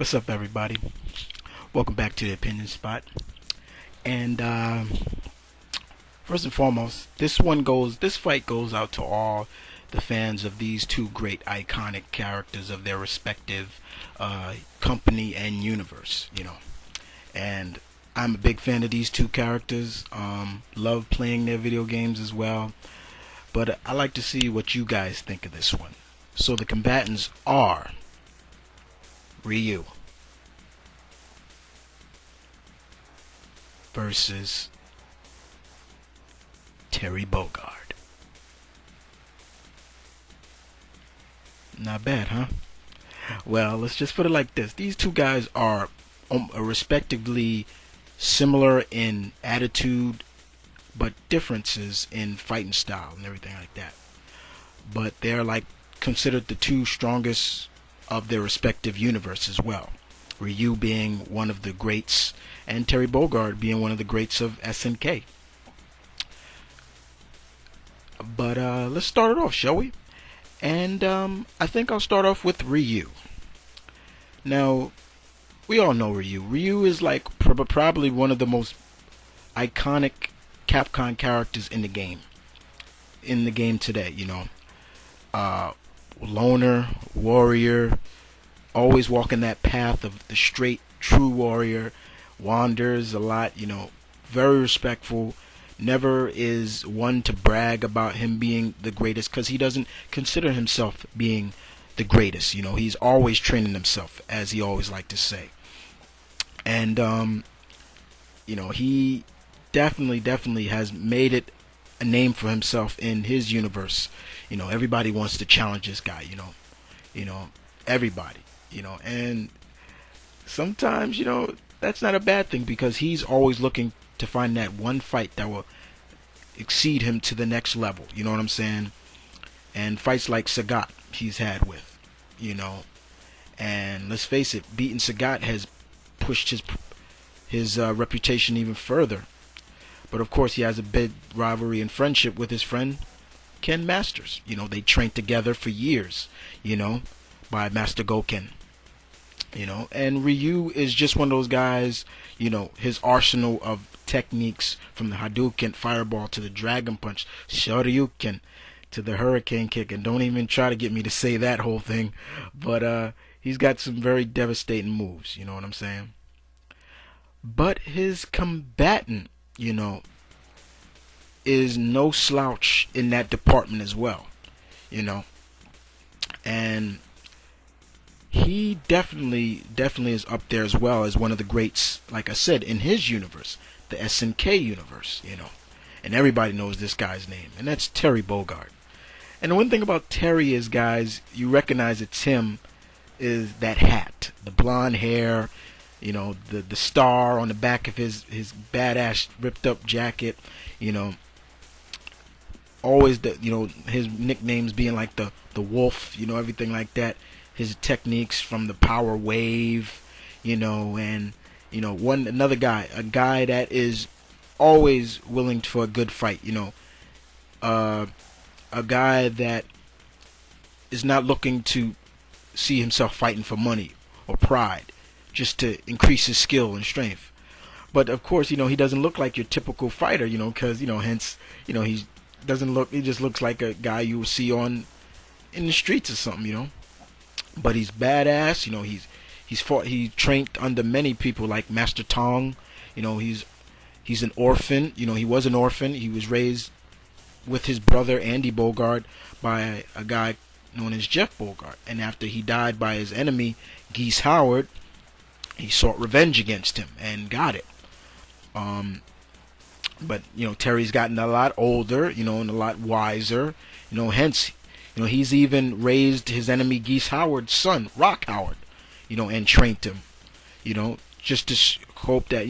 What's up, everybody? Welcome back to the Opinion Spot. And first and foremost, this fight goes out to all the fans of these two great iconic characters of their respective company and universe. And I'm a big fan of these two characters. Love playing their video games as well. But I like to see what you guys think of this one. So the combatants are Ryu versus Terry Bogard. Not bad, huh? Well, let's just put it like this. These two guys are respectively similar in attitude, but differences in fighting style and everything like that. But they're like considered the two strongest of their respective universe as well. Ryu being one of the greats, and Terry Bogard being one of the greats of M.V.K. But let's start it off, shall we? And I think I'll start off with Ryu. Now, we all know Ryu. Ryu is like probably one of the most iconic Capcom characters in the game. In the game today, loner, warrior, always walking that path of the straight, true warrior, wanders a lot, very respectful, never is one to brag about him being the greatest, because he doesn't consider himself being the greatest. He's always training himself, as he always liked to say. And he definitely has made it a name for himself in his universe. Everybody wants to challenge this guy, everybody, and sometimes, that's not a bad thing, because he's always looking to find that one fight that will exceed him to the next level, you know what I'm saying? And fights like Sagat he's had with, and let's face it, beating Sagat has pushed his reputation even further. But of course, he has a big rivalry and friendship with his friend Ken Masters. They trained together for years, by Master Goken. And Ryu is just one of those guys, his arsenal of techniques, from the Hadouken fireball to the Dragon Punch, Shoryuken to the Hurricane Kick, and don't even try to get me to say that whole thing, but he's got some very devastating moves, you know what I'm saying? But his combatant, is no slouch in that department as well, and he definitely is up there as well as one of the greats, like I said, in his universe, the SNK universe, and everybody knows this guy's name, and that's Terry Bogard. And the one thing about Terry is, guys, you recognize it's him, is that hat, the blonde hair, the star on the back of his badass ripped up jacket, always his nicknames being like the wolf, everything like that. His techniques from the power wave, and another guy, a guy that is always willing for a good fight, a guy that is not looking to see himself fighting for money or pride, just to increase his skill and strength. But of course, he doesn't look like your typical fighter, because hence, he doesn't look. He just looks like a guy you will see in the streets or something, But he's badass, he's fought. He trained under many people like Master Tong, he's an orphan. He was an orphan. He was raised with his brother Andy Bogard by a guy known as Jeff Bogard, and after he died by his enemy Geese Howard, he sought revenge against him and got it. But Terry's gotten a lot older, and a lot wiser, hence, he's even raised his enemy Geese Howard's son, Rock Howard, and trained him, just to hope that,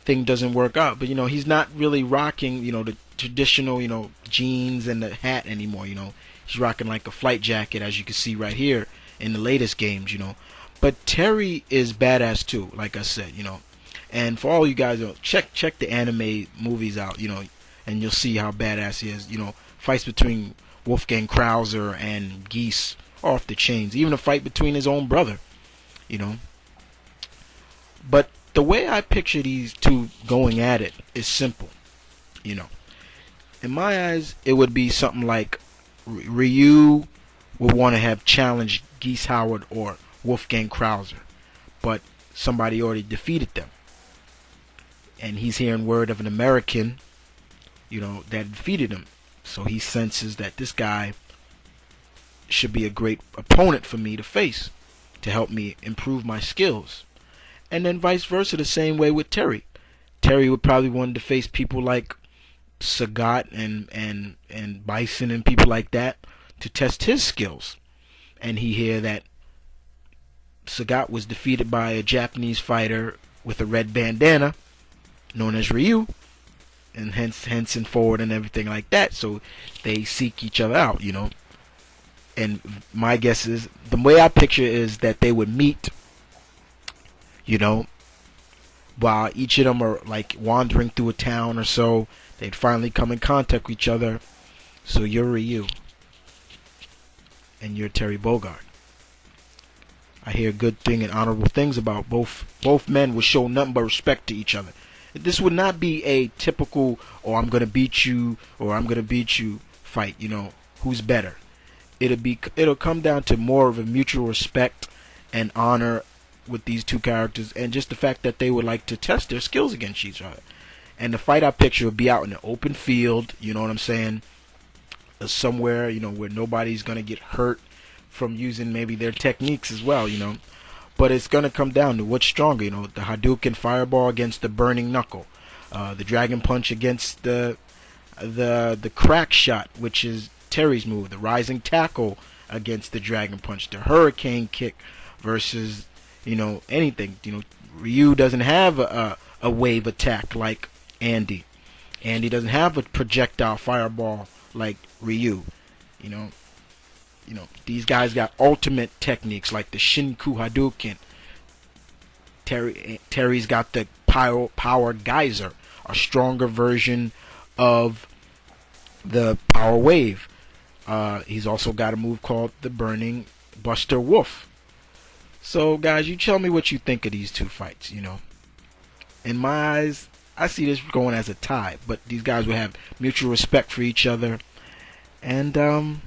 thing doesn't work out. But, he's not really rocking, the traditional, jeans and the hat anymore, He's rocking like a flight jacket, as you can see right here in the latest games, But Terry is badass too, like I said, And for all you guys, check the anime movies out, and you'll see how badass he is. Fights between Wolfgang Krauser and Geese off the chains. Even a fight between his own brother, you know. But the way I picture these two going at it is simple, you know. In my eyes, it would be something like Ryu would want to have challenged Geese Howard or Wolfgang Krauser, but somebody already defeated them. And he's hearing word of an American, that defeated him. So he senses that this guy should be a great opponent for me to face to help me improve my skills. And then vice versa, the same way with Terry. Terry would probably want to face people like Sagat and Bison and people like that to test his skills. And he hear that Sagat was defeated by a Japanese fighter with a red bandana known as Ryu, and hence and forward and everything like that. So they seek each other out, And my guess is, the way I picture it is that they would meet, while each of them are like wandering through a town or so. They'd finally come in contact with each other. So you're Ryu, and you're Terry Bogard. I hear good thing and honorable things about both men would show nothing but respect to each other. This would not be a typical, oh, I'm gonna beat you or I'm gonna beat you fight, who's better. It'll come down to more of a mutual respect and honor with these two characters, and just the fact that they would like to test their skills against each other. And the fight I picture would be out in an open field, you know what I'm saying? Somewhere, where nobody's gonna get hurt from using maybe their techniques as well, But it's gonna come down to what's stronger, the Hadouken fireball against the burning knuckle, the dragon punch against the crack shot, which is Terry's move, the rising tackle against the dragon punch, the hurricane kick versus anything. Ryu doesn't have a wave attack like Andy. Andy doesn't have a projectile fireball like Ryu. These guys got ultimate techniques like the Shinku Hadouken. Terry's got the power geyser, a stronger version of the power wave. He's also got a move called the Burning Buster Wolf. So guys, you tell me what you think of these two fights. In my eyes, I see this going as a tie, but these guys will have mutual respect for each other, and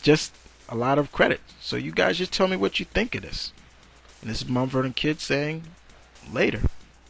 just a lot of credit. So you guys just tell me what you think of this. And this is Mount Vernon Kid saying later.